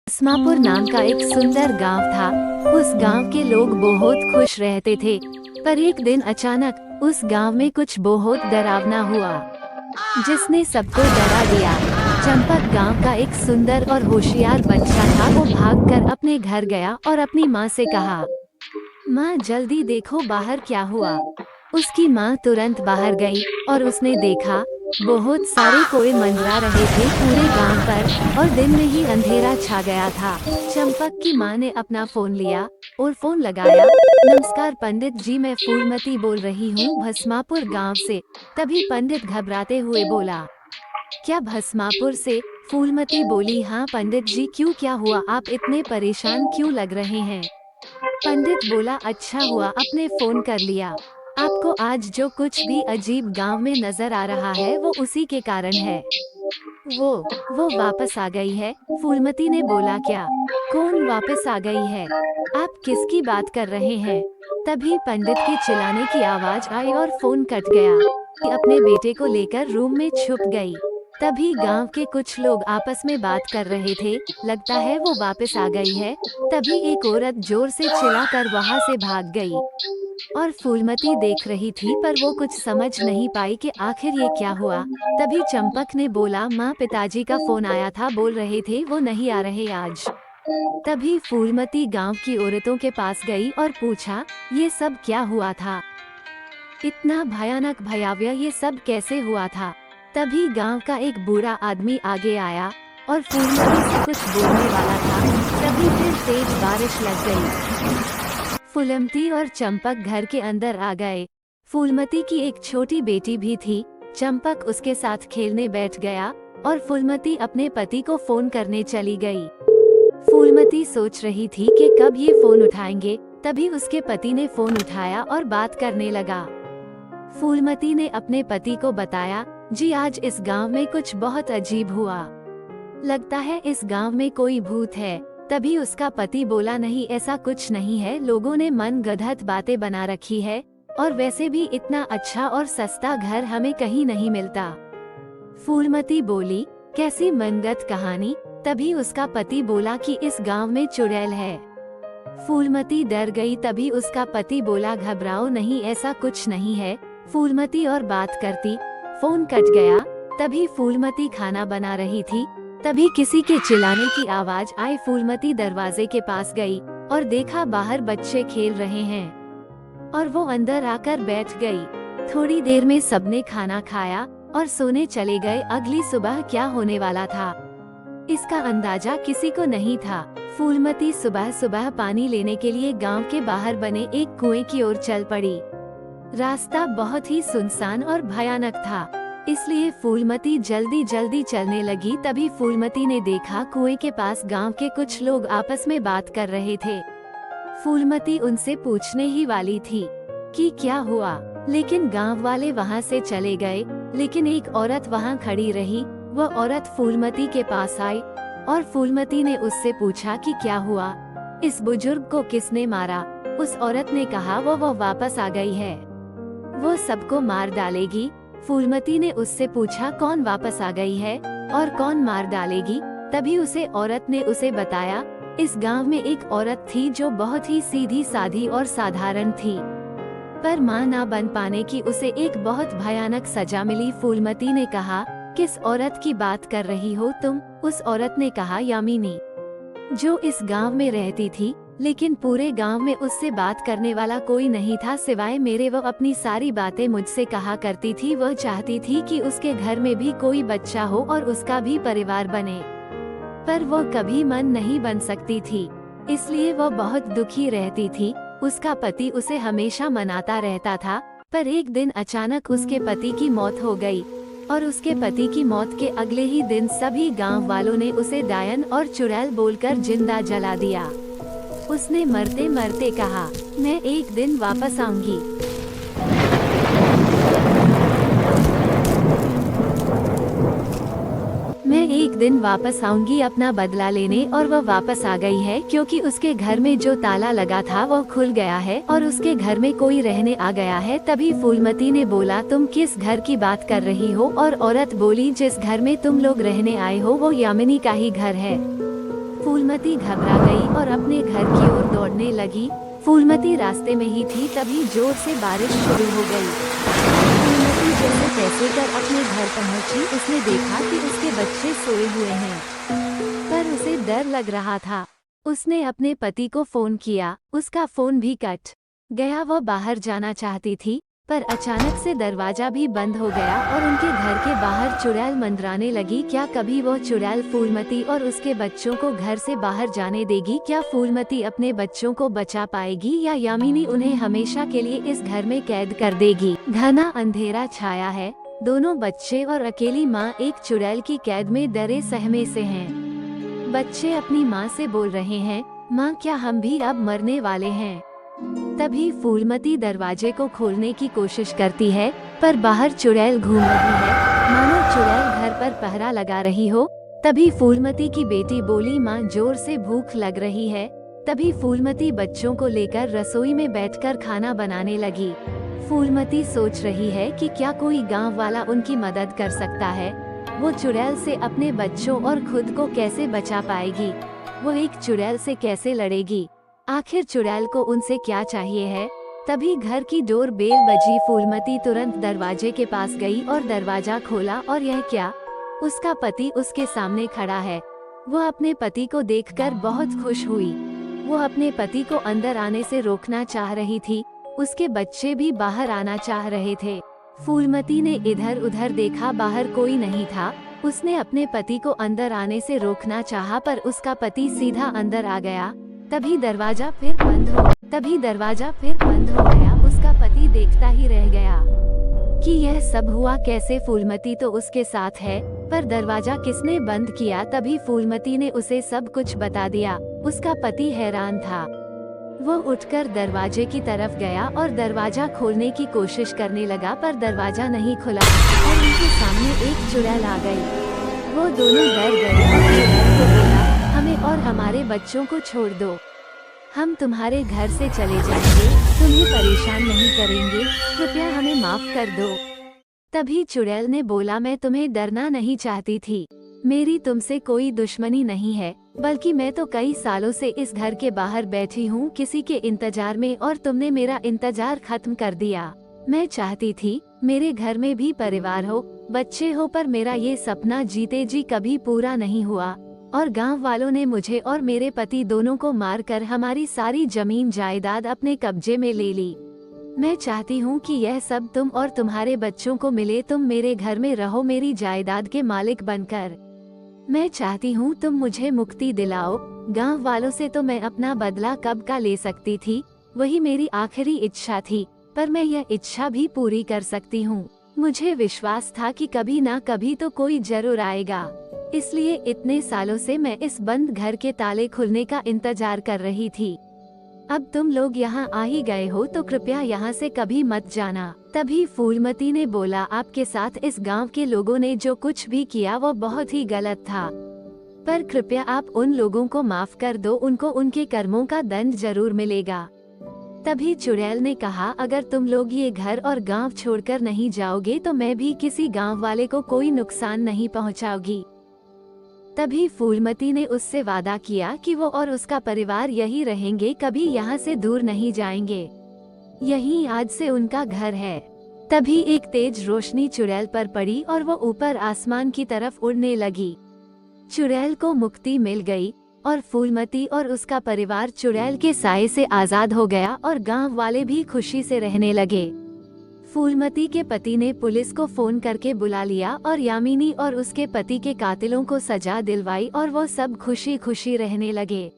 भस्मापुर नाम का एक सुंदर गांव था। उस गांव के लोग बहुत खुश रहते थे। पर एक दिन अचानक उस गांव में कुछ बहुत डरावना हुआ, जिसने सबको डरा दिया। चंपक गांव का एक सुंदर और होशियार बच्चा था। वो भागकर अपने घर गया और अपनी माँ से कहा, माँ जल्दी देखो बाहर क्या हुआ। उसकी माँ तुरंत बाहर गई और उसने देखा बहुत सारे कोए मंडरा रहे थे पूरे गांव पर, और दिन में ही अंधेरा छा गया था। चंपक की माँ ने अपना फोन लिया और फोन लगाया। नमस्कार पंडित जी, मैं फूलमती बोल रही हूँ भस्मापुर गांव से। तभी पंडित घबराते हुए बोला, क्या भस्मापुर से? फूलमती बोली, हाँ पंडित जी, क्यों, क्या हुआ? आप इतने परेशान क्यों लग रहे हैं? पंडित बोला, अच्छा हुआ आपने फोन कर लिया। आपको आज जो कुछ भी अजीब गांव में नजर आ रहा है वो उसी के कारण है। वो वो वापस आ गई है। फूलमती ने बोला, क्या? कौन वापस आ गई है? आप किसकी बात कर रहे हैं? तभी पंडित के चिल्लाने की आवाज आई और फोन कट गया। अपने बेटे को लेकर रूम में छुप गई। तभी गांव के कुछ लोग आपस में बात कर रहे थे, लगता है वो वापस आ गई है। तभी एक औरत जोर से चिल्लाकर वहां से भाग गई और फूलमती देख रही थी, पर वो कुछ समझ नहीं पाई कि आखिर ये क्या हुआ। तभी चंपक ने बोला, माँ पिताजी का फोन आया था, बोल रहे थे वो नहीं आ रहे आज। तभी फूलमती गांव की औरतों के पास गई और पूछा, ये सब क्या हुआ था? इतना भयानक भयावह ये सब कैसे हुआ था? तभी गांव का एक बूढ़ा आदमी आगे आया और फूलमती से कुछ बोलने वाला था। तभी फिर तेज बारिश लग गई। फूलमती और चंपक घर के अंदर आ गए। फूलमती की एक छोटी बेटी भी थी। चंपक उसके साथ खेलने बैठ गया और फूलमती अपने पति को फोन करने चली गई। फूलमती सोच रही थी कि कब ये फोन उठाएंगे। तभी उसके पति ने फोन उठाया और बात करने लगा। फूलमती ने अपने पति को बताया, जी आज इस गांव में कुछ बहुत अजीब हुआ। लगता है इस गांव में कोई भूत है। तभी उसका पति बोला, नहीं ऐसा कुछ नहीं है, लोगों ने मन गढ़ंत बातें बना रखी है, और वैसे भी इतना अच्छा और सस्ता घर हमें कहीं नहीं मिलता। फूलमती बोली, कैसी मनगढ़ंत कहानी? तभी उसका पति बोला कि इस गांव में चुड़ैल है। फूलमती डर गई। तभी उसका पति बोला, घबराओ नहीं, ऐसा कुछ नहीं है। फूलमती और बात करती, फोन कट गया। तभी फूलमती खाना बना रही थी। तभी किसी के चिल्लाने की आवाज आई। फूलमती दरवाजे के पास गई और देखा बाहर बच्चे खेल रहे हैं, और वो अंदर आकर बैठ गई। थोड़ी देर में सबने खाना खाया और सोने चले गए। अगली सुबह क्या होने वाला था, इसका अंदाजा किसी को नहीं था। फूलमती सुबह सुबह पानी लेने के लिए गांव के बाहर बने एक कुएं की ओर चल पड़ी। रास्ता बहुत ही सुनसान और भयानक था, इसलिए फूलमती जल्दी जल्दी चलने लगी। तभी फूलमती ने देखा कुएं के पास गांव के कुछ लोग आपस में बात कर रहे थे। फूलमती उनसे पूछने ही वाली थी कि क्या हुआ, लेकिन गांव वाले वहां से चले गए। लेकिन एक औरत वहां खड़ी रही। वह औरत फूलमती के पास आई और फूलमती ने उससे पूछा कि क्या हुआ, इस बुजुर्ग को किसने मारा? उस औरत ने कहा, वो वापस आ गई है, वो सबको मार डालेगी। फूलमती ने उससे पूछा, कौन वापस आ गई है और कौन मार डालेगी? तभी उसे औरत ने उसे बताया, इस गांव में एक औरत थी जो बहुत ही सीधी साधी और साधारण थी, पर मां ना बन पाने की उसे एक बहुत भयानक सजा मिली। फूलमती ने कहा, किस औरत की बात कर रही हो तुम? उस औरत ने कहा, यामिनी, जो इस गांव में रहती थी, लेकिन पूरे गांव में उससे बात करने वाला कोई नहीं था सिवाय मेरे। वो अपनी सारी बातें मुझसे कहा करती थी। वह चाहती थी कि उसके घर में भी कोई बच्चा हो और उसका भी परिवार बने, पर वो कभी मन नहीं बन सकती थी, इसलिए वो बहुत दुखी रहती थी। उसका पति उसे हमेशा मनाता रहता था, पर एक दिन अचानक उसके पति की मौत हो गई, और उसके पति की मौत के अगले ही दिन सभी गांव वालों ने उसे डायन और चुड़ैल बोलकर जिंदा जला दिया। उसने मरते मरते कहा, मैं एक दिन वापस आऊंगी। मैं एक दिन वापस आऊंगी अपना बदला लेने, और वह वापस आ गई है, क्योंकि उसके घर में जो ताला लगा था वो खुल गया है और उसके घर में कोई रहने आ गया है। तभी फूलमती ने बोला, तुम किस घर की बात कर रही हो? और औरत बोली, जिस घर में तुम लोग रहने आए हो वो यामिनी का ही घर है। फूलमती घबरा गई और अपने घर की ओर दौड़ने लगी। फूलमती रास्ते में ही थी, तभी जोर से बारिश शुरू हो गई। फूलमती जैसे तैसे कर अपने घर पहुंची, उसने देखा कि उसके बच्चे सोए हुए हैं, पर उसे डर लग रहा था। उसने अपने पति को फोन किया, उसका फोन भी कट गया। वह बाहर जाना चाहती थी, पर अचानक से दरवाजा भी बंद हो गया और उनके घर के बाहर चुड़ैल मंडराने लगी। क्या कभी वो चुड़ैल फूलमती और उसके बच्चों को घर से बाहर जाने देगी? क्या फूलमती अपने बच्चों को बचा पाएगी या यामिनी उन्हें हमेशा के लिए इस घर में कैद कर देगी? घना अंधेरा छाया है। दोनों बच्चे और अकेली माँ एक चुड़ैल की कैद में डरे सहमे से हैं। बच्चे अपनी माँ से बोल रहे हैं, माँ क्या हम भी अब मरने वाले हैं? तभी फूलमती दरवाजे को खोलने की कोशिश करती है, पर बाहर चुड़ैल घूम रही है, मानो चुड़ैल घर पर पहरा लगा रही हो। तभी फूलमती की बेटी बोली, माँ जोर से भूख लग रही है। तभी फूलमती बच्चों को लेकर रसोई में बैठकर खाना बनाने लगी। फूलमती सोच रही है कि क्या कोई गांव वाला उनकी मदद कर सकता है। वो चुड़ैल से अपने बच्चों और खुद को कैसे बचा पाएगी? वो एक चुड़ैल से कैसे लड़ेगी? आखिर चुड़ैल को उनसे क्या चाहिए है? तभी घर की डोर बेल बजी। फूलमती तुरंत दरवाजे के पास गई और दरवाजा खोला, और यह क्या? उसका पति उसके सामने खड़ा है। वह अपने पति को देखकर बहुत खुश हुई। वो अपने पति को अंदर आने से रोकना चाह रही थी। उसके बच्चे भी बाहर आना चाह रहे थे। फूलमती ने इधर उधर देखा, बाहर कोई नहीं था। उसने अपने पति को अंदर आने से रोकना चाहा, पर उसका पति सीधा अंदर आ गया। तभी दरवाजा फिर बंद हो गया। उसका पति देखता ही रह गया कि यह सब हुआ कैसे। फूलमती तो उसके साथ है, पर दरवाजा किसने बंद किया? तभी फूलमती ने उसे सब कुछ बता दिया। उसका पति हैरान था। वो उठकर दरवाजे की तरफ गया और दरवाजा खोलने की कोशिश करने लगा, पर दरवाजा नहीं खुला और उनके सामने एक चुड़ैल आ गई। वो दोनों डर गए और चुड़ैल को बोला, हमें और हमारे बच्चों को छोड़ दो, हम तुम्हारे घर से चले जाएंगे, तुम्हें परेशान नहीं करेंगे, कृपया हमें माफ कर दो। तभी चुड़ैल ने बोला, मैं तुम्हें डरना नहीं चाहती थी, मेरी तुमसे कोई दुश्मनी नहीं है, बल्कि मैं तो कई सालों से इस घर के बाहर बैठी हूँ किसी के इंतजार में, और तुमने मेरा इंतजार खत्म कर दिया। मैं चाहती थी मेरे घर में भी परिवार हो, बच्चे हो, पर मेरा ये सपना जीते जी कभी पूरा नहीं हुआ, और गांव वालों ने मुझे और मेरे पति दोनों को मारकर हमारी सारी जमीन जायदाद अपने कब्जे में ले ली। मैं चाहती हूँ कि यह सब तुम और तुम्हारे बच्चों को मिले, तुम मेरे घर में रहो मेरी जायदाद के मालिक बनकर। मैं चाहती हूँ तुम मुझे मुक्ति दिलाओ। गांव वालों से तो मैं अपना बदला कब का ले सकती थी, वही मेरी आखिरी इच्छा थी, पर मैं यह इच्छा भी पूरी कर सकती हूँ। मुझे विश्वास था कि कभी ना कभी तो कोई जरूर आएगा, इसलिए इतने सालों से मैं इस बंद घर के ताले खुलने का इंतजार कर रही थी। अब तुम लोग यहाँ आ ही गए हो तो कृपया यहाँ से कभी मत जाना। तभी फूलमती ने बोला, आपके साथ इस गांव के लोगों ने जो कुछ भी किया वो बहुत ही गलत था, पर कृपया आप उन लोगों को माफ कर दो, उनको उनके कर्मों का दंड जरूर मिलेगा। तभी चुड़ैल ने कहा, अगर तुम लोग ये घर और गांव छोड़कर नहीं जाओगे तो मैं भी किसी गांव वाले को कोई नुकसान नहीं पहुंचाऊंगी। तभी फूलमती ने उससे वादा किया कि वो और उसका परिवार यही रहेंगे, कभी यहाँ से दूर नहीं जाएंगे, यही आज से उनका घर है। तभी एक तेज रोशनी चुड़ैल पर पड़ी और वो ऊपर आसमान की तरफ उड़ने लगी। चुड़ैल को मुक्ति मिल गई और फूलमती और उसका परिवार चुड़ैल के साए से आजाद हो गया और गांव वाले भी खुशी से रहने लगे। फूलमती के पति ने पुलिस को फोन करके बुला लिया और यामिनी और उसके पति के कातिलों को सजा दिलवाई और वो सब खुशी खुशी रहने लगे।